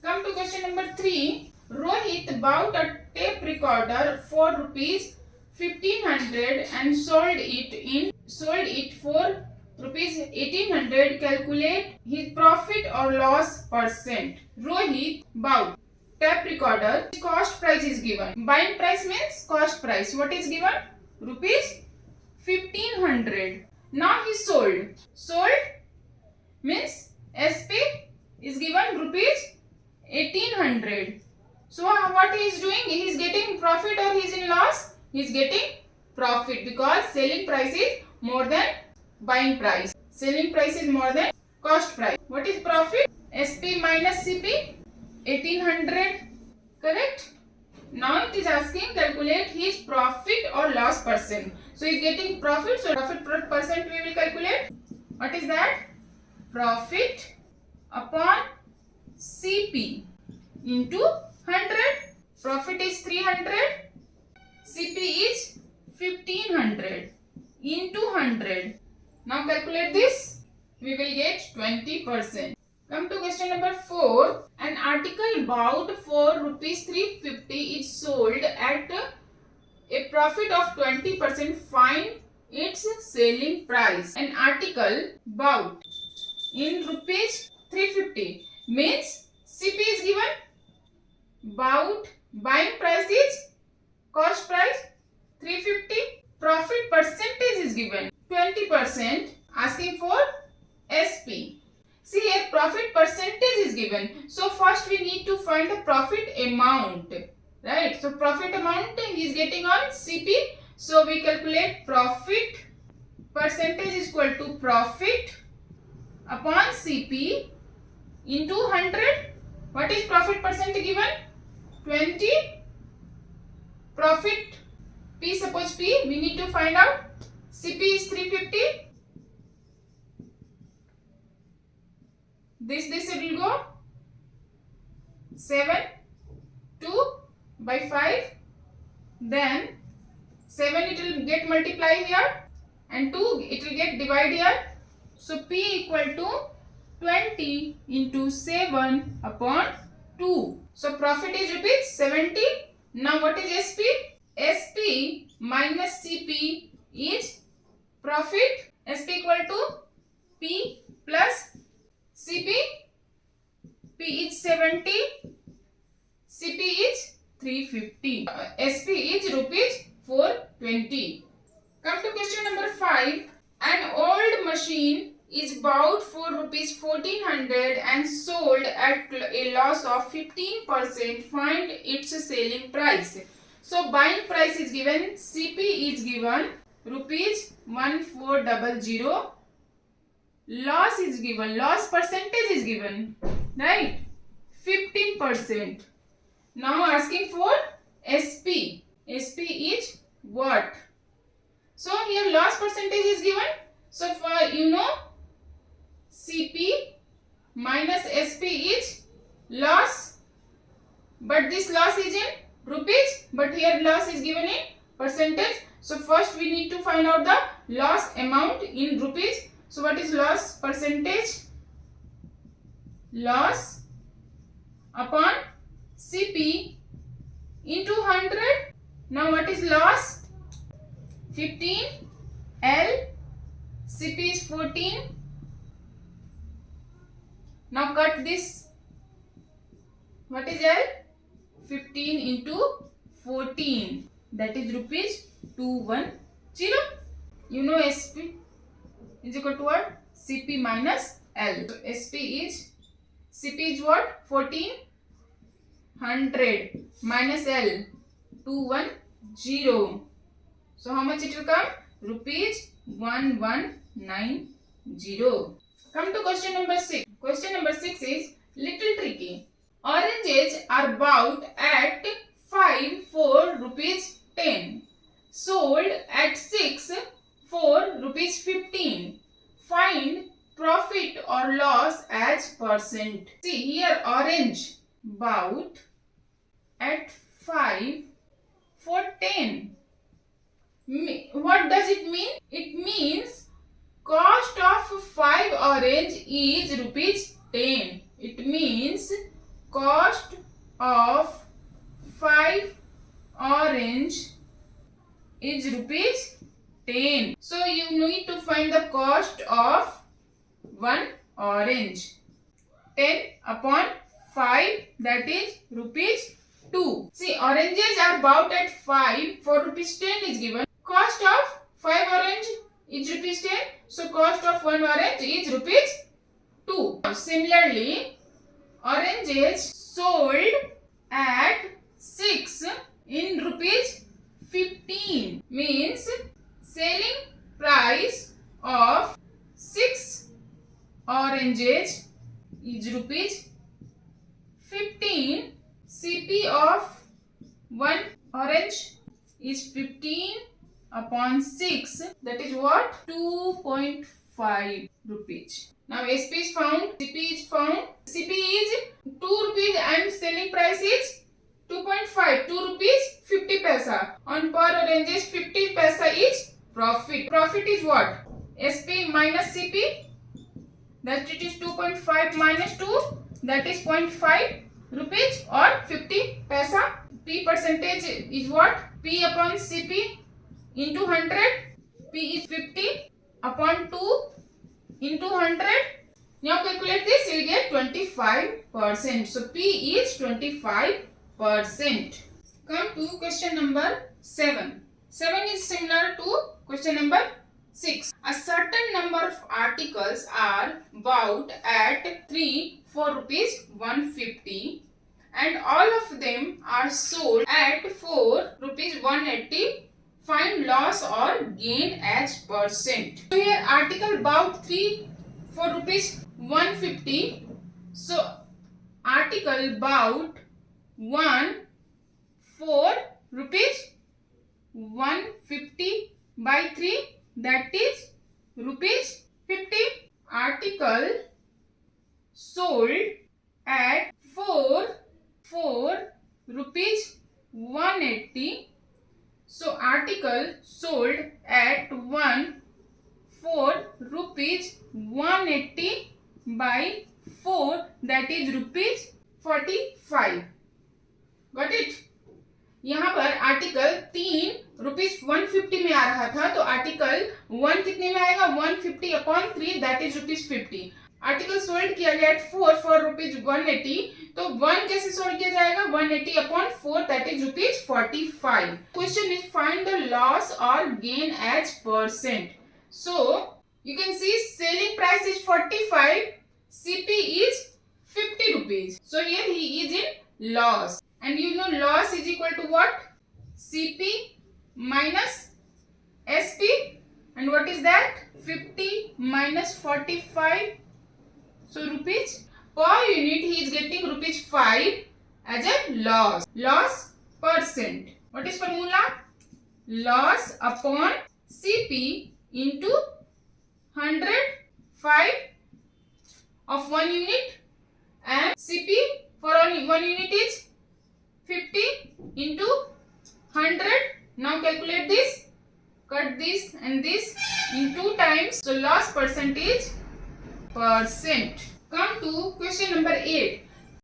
Come to question number 3. Rohit bought a tape recorder for rupees 1500 and sold it for rupees 1800. Calculate his profit or loss percent. Rohit bought tape recorder. Cost price is given. Buying price means cost price. What is given? Rupees 1500. Now he sold. Sold means SP is given rupees 1800. So what he is doing? He is getting profit or he is in loss? He is getting profit because selling price is more than buying price. Selling price is more than cost price. What is profit? SP minus CP 1800. Correct? Now it is asking calculate his profit or loss percent. So he is getting profit. So profit percent we will calculate. What is that? Profit upon CP into 100. Profit is 300. CP is 1500 into 100. Now calculate this. We will get 20%. Come to question number 4. An article bought for rupees 350 is sold at a profit of 20%. Find its selling price. An article bought in rupees 350 means CP is given. Buying price is cost price 350. Profit percentage is given 20%. Asking for SP. See here profit percentage is given. So first we need to find the profit amount. Right. So profit amount he is getting on CP. So we calculate profit percentage is equal to profit upon CP into 100. What is profit percent given? 20. Profit P, suppose P, we need to find out. CP is 350. This will go 7, 2 by 5. Then 7 it will get multiplied here and 2 it will get divided here. So P equal to 20 into 7 upon 2. So profit is rupees 70. Now what is SP? SP minus CP is profit. SP equal to P plus CP. P is 70. CP is 350. SP is rupees 420. Come to question number 5. An old machine is bought for rupees 1400 and sold at a loss of 15%. Find its selling price. So buying price is given. CP is given rupees 1400. Loss is given. Loss percentage is given. Right? 15%. Now asking for SP. SP is what? So here loss percentage is given. So for CP minus SP is loss, but this loss is in rupees, but here loss is given in percentage. So first we need to find out the loss amount in rupees. So what is loss percentage? Loss upon CP into 100. Now what is loss? 15. L. CP is 14. Now cut this. What is L? 15 into 14. That is rupees 210. You know SP is equal to what? CP minus L. So CP is what? 14. 100 minus L 210. So how much it will come? Rupees 1190. Come to question number 6. Question number 6 is little tricky. Oranges are bought at 5 for rupees 10. Sold at 6 for rupees 15. Find profit or loss as percent. See here orange bought at 5 for 10. What does it mean? It means cost of 5 orange is rupees 10. It means cost 10 upon 5, that is rupees 2. See, oranges are bought at 5 for rupees 10 is given. Cost of 5 orange is rupees 10. So cost of 1 orange is rupees 2. Similarly, oranges sold at 6 in rupees 15 means selling price of 6 oranges is rupees 15. CP of 1 orange is 15 upon 6, that is what? 2.5 rupees. Now SP is found, CP is found. CP is 2 rupees and selling price is 2.5, 2 rupees 50 paisa. On per oranges 50 paisa is profit. Profit is what? SP minus CP, that it is 2.5 minus 2, that is 0.5 rupees or 50 paisa. P percentage is what? P upon CP into 100. P is 50 upon 2 into 100. Now calculate this, you will get 25%. So P is 25%. Come to question number 7. 7 is similar to question number 6. A certain number of articles are bought at 3 for rupees 150 and all of them are sold at 4 rupees 180. Find loss or gain as percent. So here article bought 3 for rupees 150. So article bought 1 for rupees 150 by 3, that is rupees 50. Article sold at 4 rupees 180. So article sold at 1 for rupees 180 by 4, that is rupees 45. Got it? यहाँ पर article 3 rupees 150 में आ रहा था, तो article 1 कितने में आएगा? 150 upon 3, that is rupees 50. Article sold किया गया एट 4 फॉर रुपीज 180, तो 1 कैसे सोल्ड किया जाएगा? 180 upon 4, that is rupees 45. Question is find the loss और gain as percent. So you can see selling price is 45, CP is 50 rupees. So here he is in loss. And you know loss is equal to what? CP minus SP. And what is that? 50 minus 45. So rupees per unit he is getting rupees 5 as a loss. Loss percent. What is formula? Loss upon CP into 100, 5 of 1 unit, and CP for 1 unit is 50 into 100. Now calculate this, cut this and this in 2 times. So loss percentage percent. Come to question number 8.